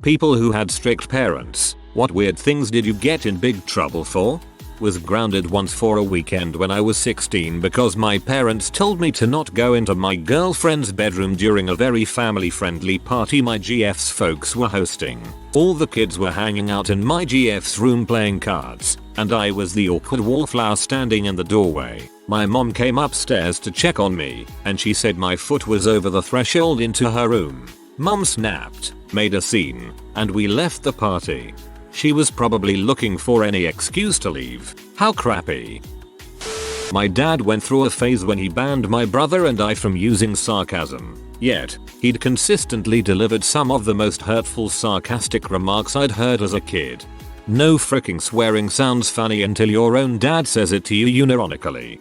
People who had strict parents. What weird things did you get in big trouble for? Was grounded once for a weekend when I was 16 because my parents told me to not go into my girlfriend's bedroom during a very family friendly party my GF's folks were hosting. All the kids were hanging out in my GF's room playing cards, and I was the awkward wallflower standing in the doorway. My mom came upstairs to check on me, and she said my foot was over the threshold into her room. Mom snapped, made a scene, and we left the party. She was probably looking for any excuse to leave. How crappy. My dad went through a phase when he banned my brother and I from using sarcasm. Yet, he'd consistently delivered some of the most hurtful sarcastic remarks I'd heard as a kid. No fricking swearing sounds funny until your own dad says it to you unironically.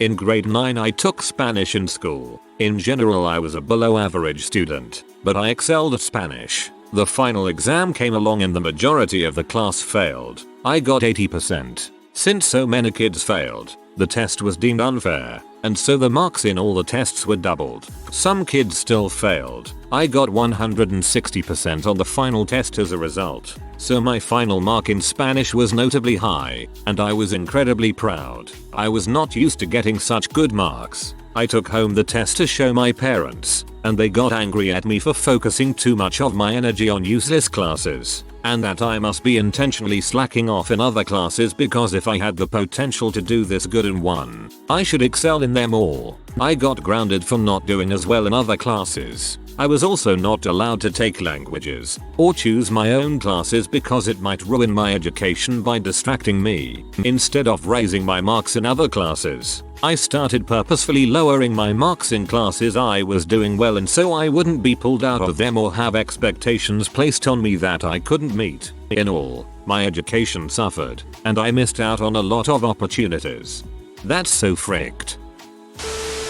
In grade 9 I took Spanish in school. In general I was a below average student, but I excelled at Spanish. The final exam came along and the majority of the class failed. I got 80%. Since so many kids failed, the test was deemed unfair, and so the marks in all the tests were doubled. Some kids still failed. I got 160% on the final test as a result. So my final mark in Spanish was notably high, and I was incredibly proud. I was not used to getting such good marks. I took home the test to show my parents, and they got angry at me for focusing too much of my energy on useless classes, and that I must be intentionally slacking off in other classes because if I had the potential to do this good in one, I should excel in them all. I got grounded for not doing as well in other classes. I was also not allowed to take languages or choose my own classes because it might ruin my education by distracting me. Instead of raising my marks in other classes, I started purposefully lowering my marks in classes I was doing well in so I wouldn't be pulled out of them or have expectations placed on me that I couldn't meet. In all, my education suffered, and I missed out on a lot of opportunities. That's so fricked.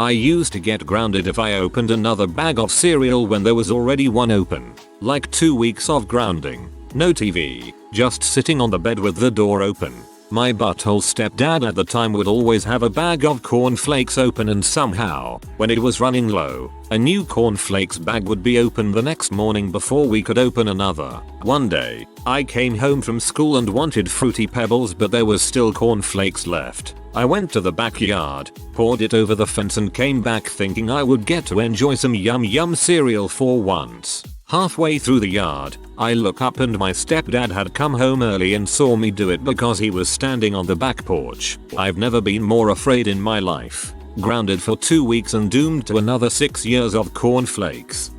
I used to get grounded if I opened another bag of cereal when there was already one open. Like 2 weeks of grounding. No TV, just sitting on the bed with the door open. My butthole stepdad at the time would always have a bag of cornflakes open and somehow, when it was running low, a new cornflakes bag would be open the next morning before we could open another. One day, I came home from school and wanted Fruity Pebbles but there was still cornflakes left. I went to the backyard, poured it over the fence and came back thinking I would get to enjoy some yum cereal for once. Halfway through the yard, I look up and my stepdad had come home early and saw me do it because he was standing on the back porch. I've never been more afraid in my life. Grounded for 2 weeks and doomed to another 6 years of cornflakes.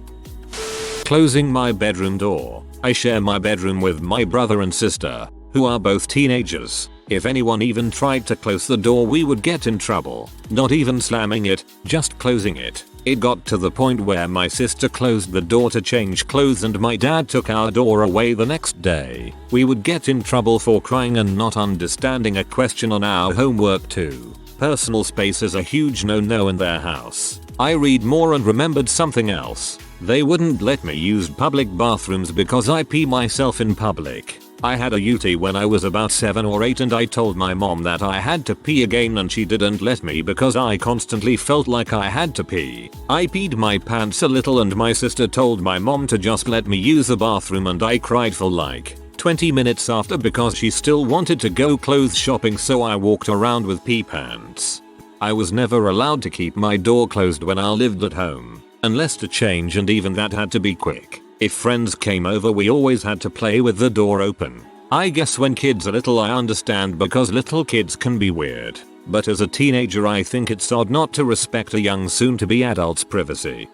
Closing my bedroom door. I share my bedroom with my brother and sister, who are both teenagers. If anyone even tried to close the door we would get in trouble. Not even slamming it, just closing it. It got to the point where my sister closed the door to change clothes and my dad took our door away the next day. We would get in trouble for crying and not understanding a question on our homework too. Personal space is a huge no-no in their house. I read more and remembered something else. They wouldn't let me use public bathrooms because I pee myself in public. I had a UTI when I was about 7 or 8 and I told my mom that I had to pee again and she didn't let me because I constantly felt like I had to pee. I peed my pants a little and my sister told my mom to just let me use the bathroom and I cried for like 20 minutes after because she still wanted to go clothes shopping so I walked around with pee pants. I was never allowed to keep my door closed when I lived at home, unless to change and even that had to be quick. If friends came over we always had to play with the door open. I guess when kids are little I understand because little kids can be weird. But as a teenager I think it's odd not to respect a young soon-to-be adult's privacy.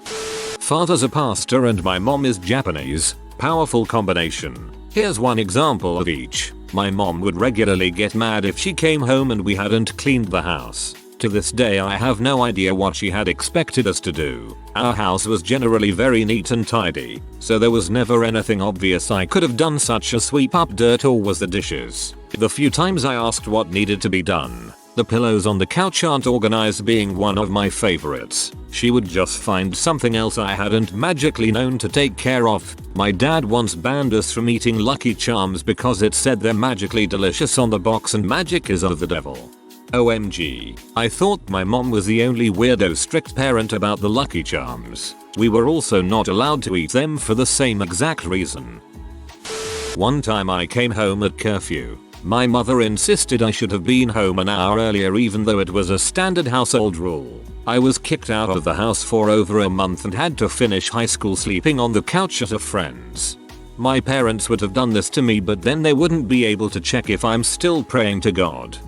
Father's a pastor and my mom is Japanese. Powerful combination. Here's one example of each. My mom would regularly get mad if she came home and we hadn't cleaned the house. To this day I have no idea what she had expected us to do. Our house was generally very neat and tidy, so there was never anything obvious I could have done such as sweep up dirt or wash the dishes. The few times I asked what needed to be done, the pillows on the couch aren't organized being one of my favorites. She would just find something else I hadn't magically known to take care of. My dad once banned us from eating Lucky Charms because it said they're magically delicious on the box and magic is of the devil. OMG. I thought my mom was the only weirdo strict parent about the Lucky Charms. We were also not allowed to eat them for the same exact reason. One time I came home at curfew. My mother insisted I should have been home an hour earlier even though it was a standard household rule. I was kicked out of the house for over a month and had to finish high school sleeping on the couch at a friend's. My parents would have done this to me but then they wouldn't be able to check if I'm still praying to God.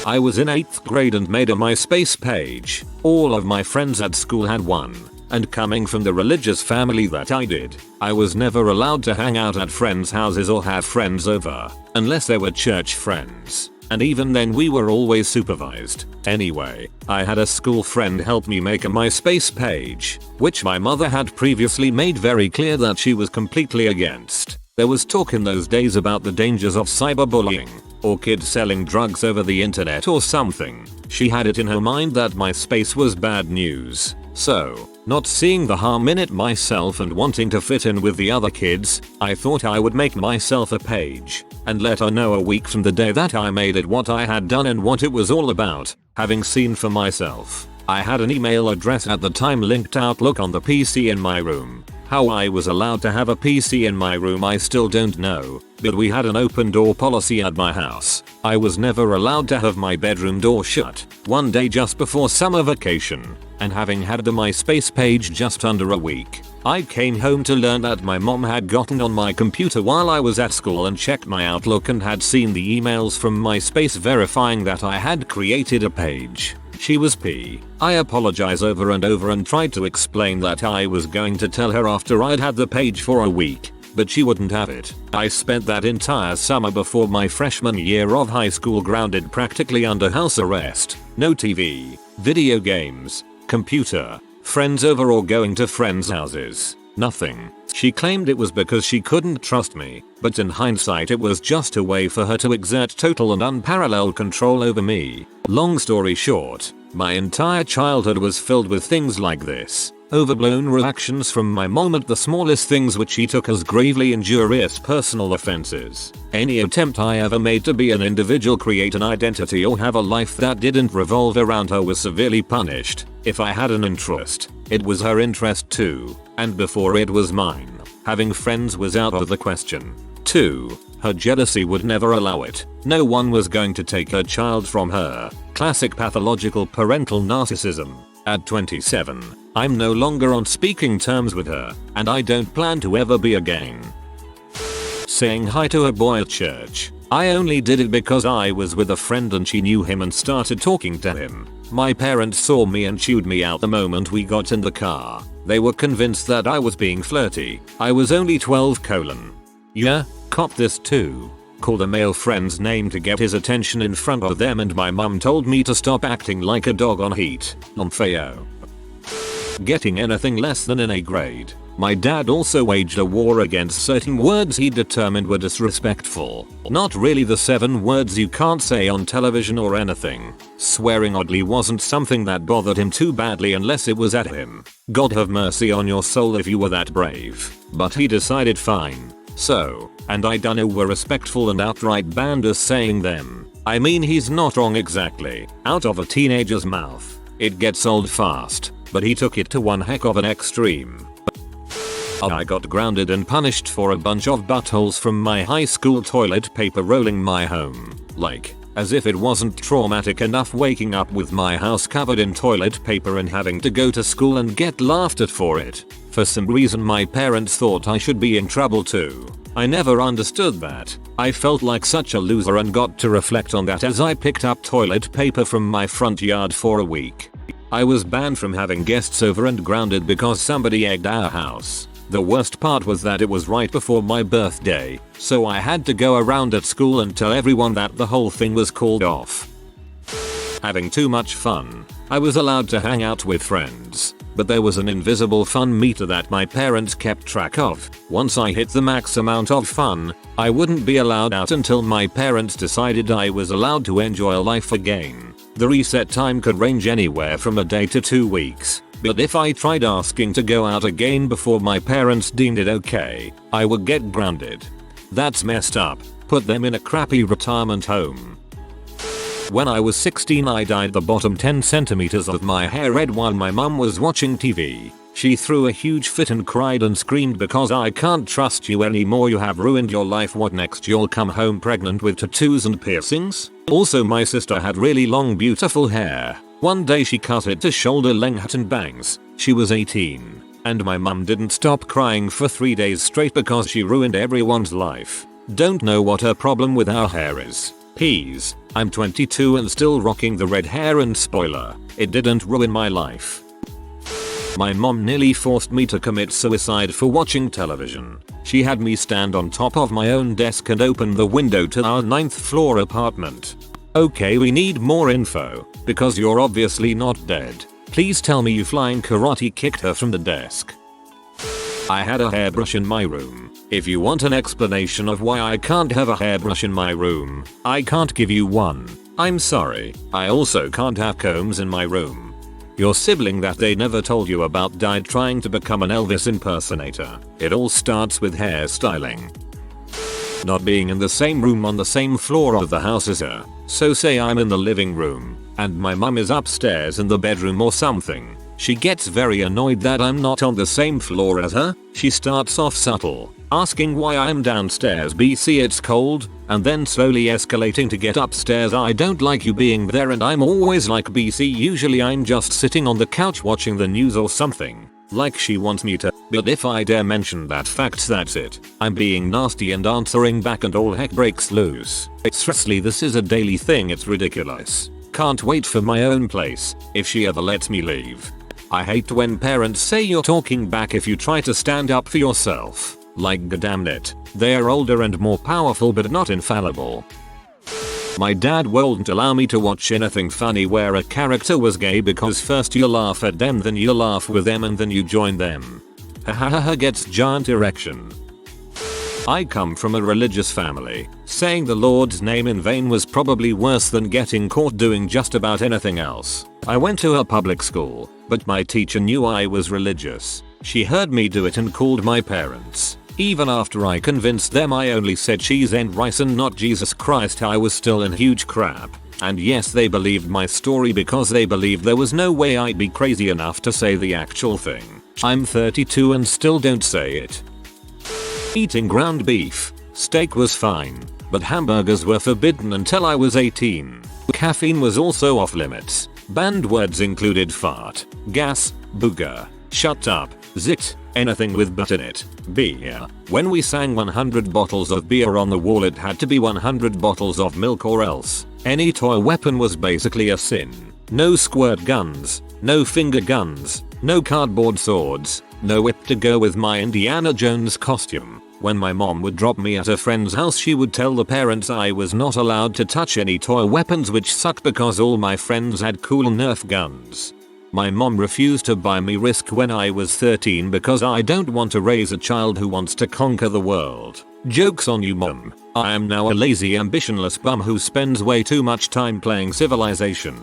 I was in 8th grade and made a MySpace page. All of my friends at school had one. And coming from the religious family that I did, I was never allowed to hang out at friends' houses or have friends over, unless they were church friends. And even then we were always supervised. Anyway, I had a school friend help me make a MySpace page, which my mother had previously made very clear that she was completely against. There was talk in those days about the dangers of cyberbullying, or kids selling drugs over the internet or something. She had it in her mind that MySpace was bad news. So, not seeing the harm in it myself and wanting to fit in with the other kids, I thought I would make myself a page and let her know a week from the day that I made it what I had done and what it was all about, having seen for myself. I had an email address at the time linked Outlook on the PC in my room. How I was allowed to have a PC in my room I still don't know, but we had an open door policy at my house. I was never allowed to have my bedroom door shut. One day just before summer vacation, and having had the MySpace page just under a week, I came home to learn that my mom had gotten on my computer while I was at school and checked my Outlook and had seen the emails from MySpace verifying that I had created a page. She was P. I apologized over and over and tried to explain that I was going to tell her after I'd had the page for a week, but she wouldn't have it. I spent that entire summer before my freshman year of high school grounded practically under house arrest. No TV, video games, computer, friends over or going to friends' houses. Nothing. She claimed it was because she couldn't trust me, but in hindsight it was just a way for her to exert total and unparalleled control over me. Long story short, my entire childhood was filled with things like this. Overblown reactions from my mom at the smallest things which she took as gravely injurious personal offenses. Any attempt I ever made to be an individual, create an identity or have a life that didn't revolve around her was severely punished. If I had an interest, it was her interest too, and before it was mine. Having friends was out of the question. 2. Her jealousy would never allow it. No one was going to take her child from her. Classic pathological parental narcissism. At 27, I'm no longer on speaking terms with her, and I don't plan to ever be again. Saying hi to a boy at church. I only did it because I was with a friend and she knew him and started talking to him. My parents saw me and chewed me out the moment we got in the car. They were convinced that I was being flirty. I was only 12. Yeah, cop this too. Called a male friend's name to get his attention in front of them and my mum told me to stop acting like a dog on heat. Feo. Getting anything less than an A grade. My dad also waged a war against certain words he determined were disrespectful. Not really the 7 words you can't say on television or anything. Swearing oddly wasn't something that bothered him too badly unless it was at him. God have mercy on your soul if you were that brave. But he decided fine. So, and I dunno, were respectful and outright banned us saying them. I mean, he's not wrong exactly. Out of a teenager's mouth, it gets old fast, but he took it to one heck of an extreme. I got grounded and punished for a bunch of buttholes from my high school toilet paper rolling my home. Like, as if it wasn't traumatic enough waking up with my house covered in toilet paper and having to go to school and get laughed at for it. For some reason my parents thought I should be in trouble too. I never understood that. I felt like such a loser and got to reflect on that as I picked up toilet paper from my front yard for a week. I was banned from having guests over and grounded because somebody egged our house. The worst part was that it was right before my birthday, so I had to go around at school and tell everyone that the whole thing was called off. Having too much fun. I was allowed to hang out with friends, but there was an invisible fun meter that my parents kept track of. Once I hit the max amount of fun, I wouldn't be allowed out until my parents decided I was allowed to enjoy life again. The reset time could range anywhere from a day to 2 weeks. But if I tried asking to go out again before my parents deemed it okay, I would get grounded. That's messed up. Put them in a crappy retirement home. When I was 16 I dyed the bottom 10 centimeters of my hair red while my mum was watching TV. She threw a huge fit and cried and screamed because I can't trust you anymore, you have ruined your life, what next, you'll come home pregnant with tattoos and piercings? Also my sister had really long beautiful hair. One day she cut it to shoulder length and bangs. She was 18. And my mum didn't stop crying for 3 days straight because she ruined everyone's life. Don't know what her problem with our hair is. Peas. I'm 22 and still rocking the red hair, and spoiler, it didn't ruin my life. My mom nearly forced me to commit suicide for watching television. She had me stand on top of my own desk and open the window to our 9th floor apartment. Okay, we need more info, because you're obviously not dead. Please tell me you flying karate kicked her from the desk. I had a hairbrush in my room. If you want an explanation of why I can't have a hairbrush in my room, I can't give you one. I'm sorry. I also can't have combs in my room. Your sibling that they never told you about died trying to become an Elvis impersonator. It all starts with hairstyling. Not being in the same room on the same floor of the house as her. So say I'm in the living room, and my mum is upstairs in the bedroom or something. She gets very annoyed that I'm not on the same floor as her. She starts off subtle, asking why I'm downstairs, BC it's cold, and then slowly escalating to get upstairs, I don't like you being there, and I'm always like, BC usually I'm just sitting on the couch watching the news or something. Like she wants me to, but if I dare mention that fact, that's it. I'm being nasty and answering back and all heck breaks loose. Seriously, this is a daily thing, it's ridiculous. Can't wait for my own place, if she ever lets me leave. I hate when parents say you're talking back if you try to stand up for yourself. Like, goddammit it, they're older and more powerful but not infallible. My dad wouldn't allow me to watch anything funny where a character was gay because first you laugh at them, then you laugh with them, and then you join them. Hahaha, gets giant erection. I come from a religious family. Saying the Lord's name in vain was probably worse than getting caught doing just about anything else. I went to a public school, but my teacher knew I was religious. She heard me do it and called my parents. Even after I convinced them I only said cheese and rice and not Jesus Christ, I was still in huge crap. And yes, they believed my story because they believed there was no way I'd be crazy enough to say the actual thing. I'm 32 and still don't say it. Eating ground beef. Steak was fine, but hamburgers were forbidden until I was 18. Caffeine was also off limits. Banned words included fart, gas, booger, shut up, zit, anything with butt in it, beer. When we sang 100 bottles of beer on the wall, it had to be 100 bottles of milk or else. Any toy weapon was basically a sin. No squirt guns, no finger guns, no cardboard swords, no whip to go with my Indiana Jones costume. When my mom would drop me at a friend's house, she would tell the parents I was not allowed to touch any toy weapons, which sucked because all my friends had cool Nerf guns. My mom refused to buy me Risk when I was 13 because I don't want to raise a child who wants to conquer the world. Joke's on you, mom. I am now a lazy, ambitionless bum who spends way too much time playing Civilization.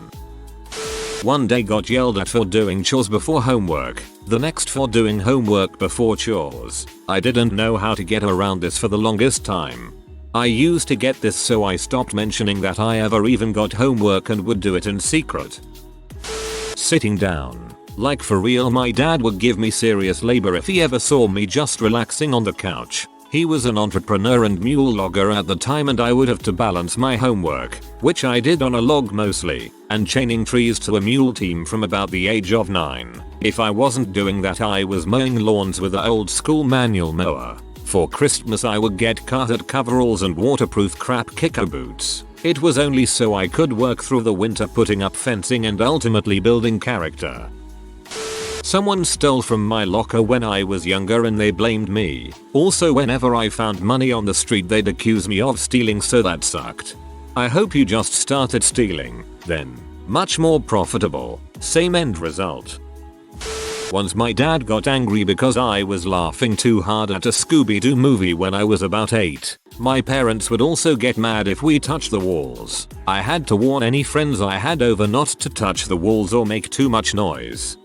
One day got yelled at for doing chores before homework, the next for doing homework before chores. I didn't know how to get around this for the longest time. I used to get this, so I stopped mentioning that I ever even got homework and would do it in secret. Sitting down. Like for real, my dad would give me serious labor if he ever saw me just relaxing on the couch. He was an entrepreneur and mule logger at the time, and I would have to balance my homework, which I did on a log mostly, and chaining trees to a mule team from about the age of 9. If I wasn't doing that, I was mowing lawns with an old school manual mower. For Christmas I would get carpet coveralls and waterproof crap kicker boots. It was only so I could work through the winter putting up fencing and ultimately building character. Someone stole from my locker when I was younger and they blamed me. Also, whenever I found money on the street they'd accuse me of stealing, so that sucked. I hope you just started stealing, then. Much more profitable. Same end result. Once my dad got angry because I was laughing too hard at a Scooby-Doo movie when I was about 8. My parents would also get mad if we touched the walls. I had to warn any friends I had over not to touch the walls or make too much noise.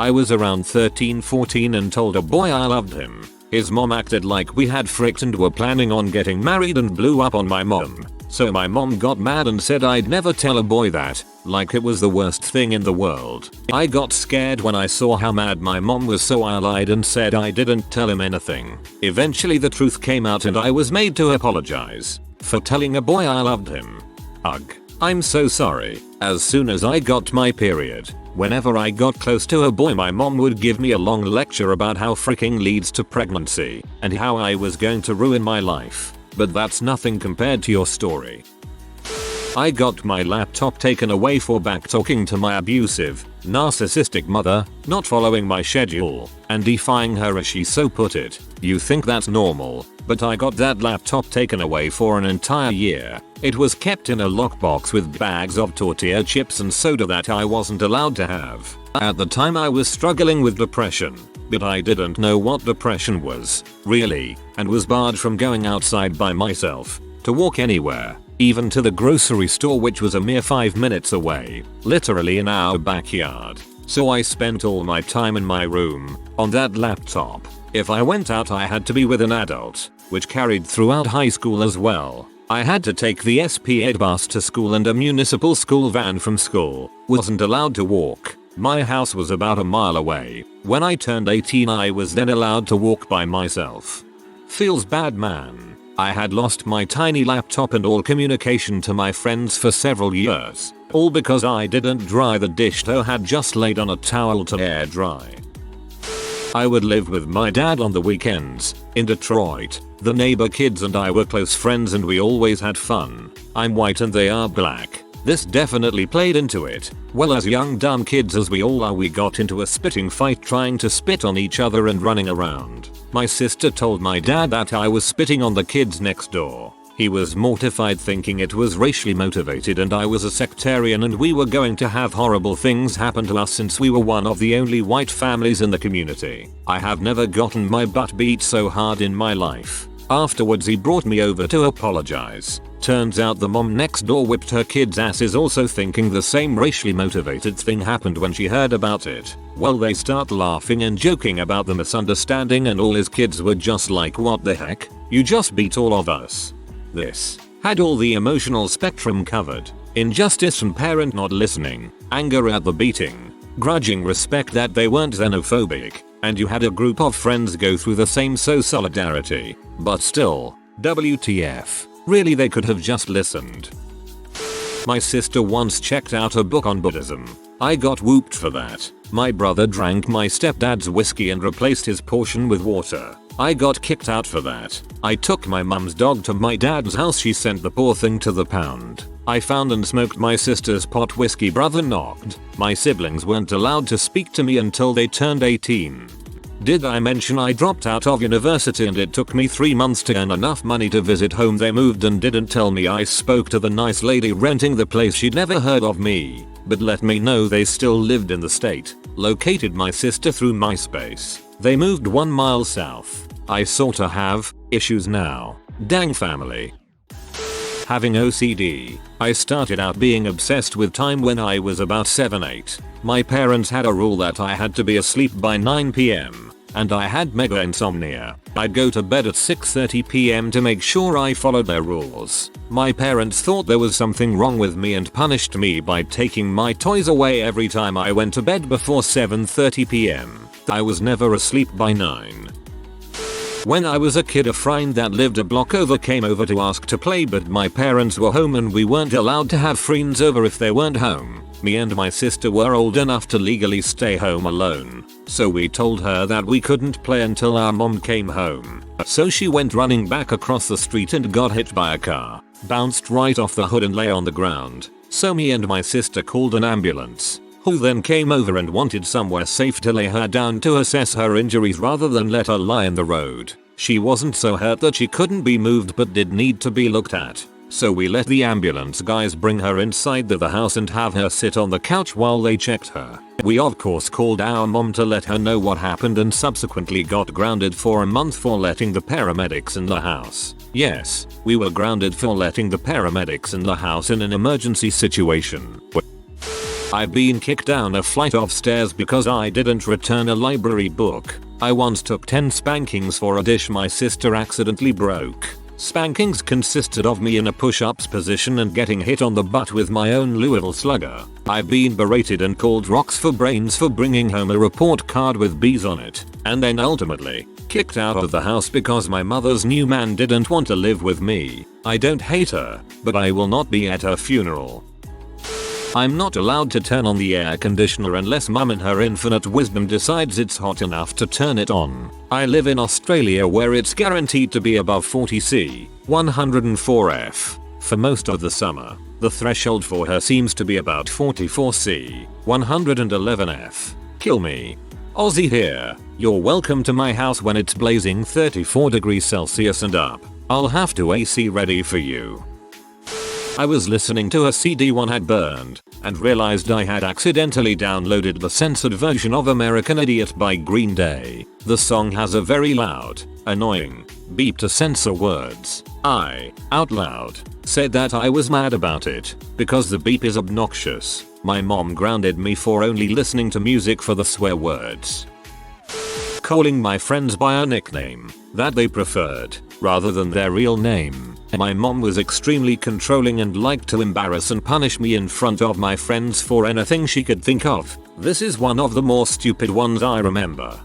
I was around 13-14 and told a boy I loved him. His mom acted like we had fricked and were planning on getting married and blew up on my mom. So my mom got mad and said I'd never tell a boy that, like it was the worst thing in the world. I got scared when I saw how mad my mom was, so I lied and said I didn't tell him anything. Eventually the truth came out and I was made to apologize for telling a boy I loved him. Ugh. I'm so sorry. As soon as I got my period, whenever I got close to a boy, my mom would give me a long lecture about how freaking leads to pregnancy and how I was going to ruin my life. But that's nothing compared to your story. I got my laptop taken away for backtalking to my abusive, narcissistic mother, not following my schedule, and defying her as she so put it. You think that's normal, but I got that laptop taken away for an entire year. It was kept in a lockbox with bags of tortilla chips and soda that I wasn't allowed to have. At the time I was struggling with depression, but I didn't know what depression was, really, and was barred from going outside by myself, to walk anywhere, even to the grocery store, which was a mere 5 minutes away, literally in our backyard. So I spent all my time in my room, on that laptop. If I went out I had to be with an adult, which carried throughout high school as well. I had to take the SP8 bus to school and a municipal school van from school. Wasn't allowed to walk. My house was about a mile away. When I turned 18 I was then allowed to walk by myself. Feels bad, man. I had lost my tiny laptop and all communication to my friends for several years. All because I didn't dry the dish or had just laid on a towel to air dry. I would live with my dad on the weekends. In Detroit, the neighbor kids and I were close friends and we always had fun. I'm white and they are black. This definitely played into it. Well, as young dumb kids as we all are, we got into a spitting fight trying to spit on each other and running around. My sister told my dad that I was spitting on the kids next door. He was mortified, thinking it was racially motivated and I was a sectarian and we were going to have horrible things happen to us since we were one of the only white families in the community. I have never gotten my butt beat so hard in my life. Afterwards he brought me over to apologize. Turns out the mom next door whipped her kids' asses, also thinking the same racially motivated thing happened when she heard about it. Well, they start laughing and joking about the misunderstanding and all his kids were just like, what the heck? You just beat all of us. This had all the emotional spectrum covered. Injustice and parent not listening, anger at the beating, grudging respect that they weren't xenophobic, and you had a group of friends go through the same, so solidarity. But still, WTF. Really, they could have just listened. My sister once checked out a book on Buddhism. I got whooped for that. My brother drank my stepdad's whiskey and replaced his portion with water. I got kicked out for that. I took my mum's dog to my dad's house. She sent the poor thing to the pound. I found and smoked my sister's pot whiskey. Brother knocked. My siblings weren't allowed to speak to me until they turned 18. Did I mention I dropped out of university and it took me 3 months to earn enough money to visit home? They moved and didn't tell me. I spoke to the nice lady renting the place. She'd never heard of me, but let me know they still lived in the state. Located my sister through MySpace. They moved 1 mile south. I sorta have issues now. Dang family. Having OCD. I started out being obsessed with time when I was about 7-8. My parents had a rule that I had to be asleep by 9 PM, and I had mega insomnia. I'd go to bed at 6:30 PM to make sure I followed their rules. My parents thought there was something wrong with me and punished me by taking my toys away every time I went to bed before 7:30 PM. I was never asleep by 9. When I was a kid, a friend that lived a block over came over to ask to play, but my parents were home and we weren't allowed to have friends over if they weren't home. Me and my sister were old enough to legally stay home alone, so we told her that we couldn't play until our mom came home. So she went running back across the street and got hit by a car, bounced right off the hood and lay on the ground. So me and my sister called an ambulance, who then came over and wanted somewhere safe to lay her down to assess her injuries rather than let her lie in the road. She wasn't so hurt that she couldn't be moved but did need to be looked at. So we let the ambulance guys bring her inside the house and have her sit on the couch while they checked her. We of course called our mom to let her know what happened and subsequently got grounded for a month for letting the paramedics in the house. Yes, we were grounded for letting the paramedics in the house in an emergency situation. I've been kicked down a flight of stairs because I didn't return a library book. I once took 10 spankings for a dish my sister accidentally broke. Spankings consisted of me in a push-ups position and getting hit on the butt with my own Louisville Slugger. I've been berated and called rocks for brains for bringing home a report card with bees on it, and then ultimately kicked out of the house because my mother's new man didn't want to live with me. I don't hate her, but I will not be at her funeral. I'm not allowed to turn on the air conditioner unless mum in her infinite wisdom decides it's hot enough to turn it on. I live in Australia where it's guaranteed to be above 40°C, 104°F, for most of the summer. The threshold for her seems to be about 44°C, 111°F. Kill me. Aussie here. You're welcome to my house when it's blazing 34°C and up. I'll have to AC ready for you. I was listening to a CD one had burned and realized I had accidentally downloaded the censored version of American Idiot by Green Day. The song has a very loud, annoying beep to censor words. I, out loud, said that I was mad about it because the beep is obnoxious. My mom grounded me for only listening to music for the swear words. Calling my friends by a nickname that they preferred rather than their real name. My mom was extremely controlling and liked to embarrass and punish me in front of my friends for anything she could think of. This is one of the more stupid ones I remember.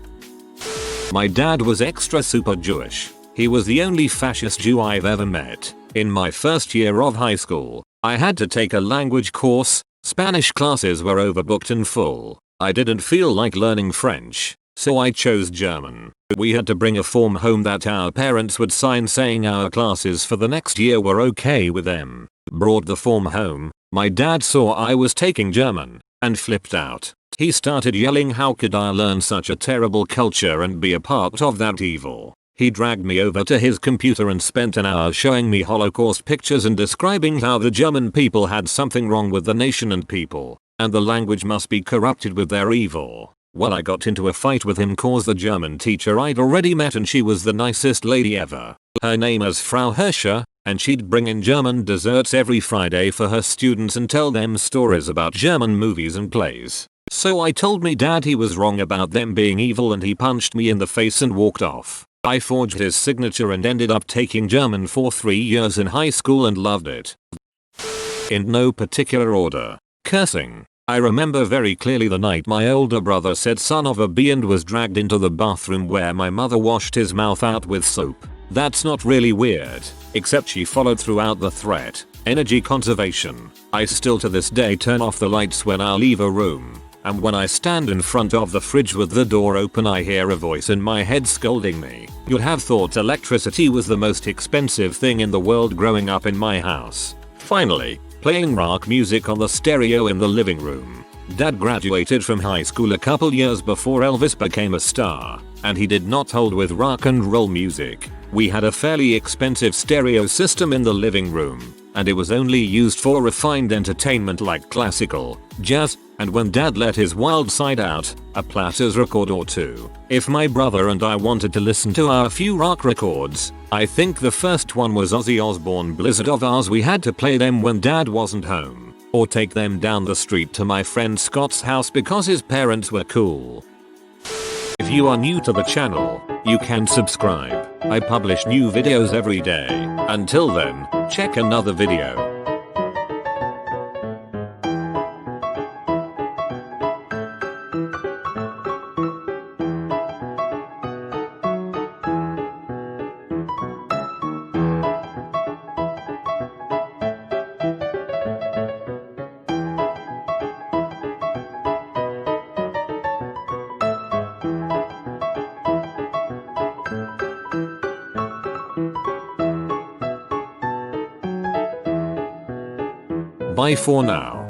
My dad was extra super Jewish. He was the only fascist Jew I've ever met. In my first year of high school, I had to take a language course. Spanish classes were overbooked in full. I didn't feel like learning French, so I chose German. We had to bring a form home that our parents would sign saying our classes for the next year were okay with them. Brought the form home. My dad saw I was taking German and flipped out. He started yelling, how could I learn such a terrible culture and be a part of that evil? He dragged me over to his computer and spent an hour showing me Holocaust pictures and describing how the German people had something wrong with the nation and people, and the language must be corrupted with their evil. Well, I got into a fight with him cause the German teacher I'd already met, and she was the nicest lady ever. Her name is Frau Hirscher, and she'd bring in German desserts every Friday for her students and tell them stories about German movies and plays. So I told me dad he was wrong about them being evil, and he punched me in the face and walked off. I forged his signature and ended up taking German for 3 years in high school and loved it. In no particular order. Cursing. I remember very clearly the night my older brother said son of a b and was dragged into the bathroom where my mother washed his mouth out with soap. That's not really weird, except she followed throughout the threat. Energy conservation. I still to this day turn off the lights when I leave a room, and when I stand in front of the fridge with the door open I hear a voice in my head scolding me. You'd have thought electricity was the most expensive thing in the world growing up in my house. Finally, playing rock music on the stereo in the living room. Dad graduated from high school a couple years before Elvis became a star, and he did not hold with rock and roll music. We had a fairly expensive stereo system in the living room, and it was only used for refined entertainment like classical, jazz, and when dad let his wild side out, a Platters record or two. If my brother and I wanted to listen to our few rock records, I think the first one was Ozzy Osbourne Blizzard of Ours. We had to play them when dad wasn't home, or take them down the street to my friend Scott's house because his parents were cool. If you are new to the channel, you can subscribe. I publish new videos every day. Until then, check another video. Bye for now.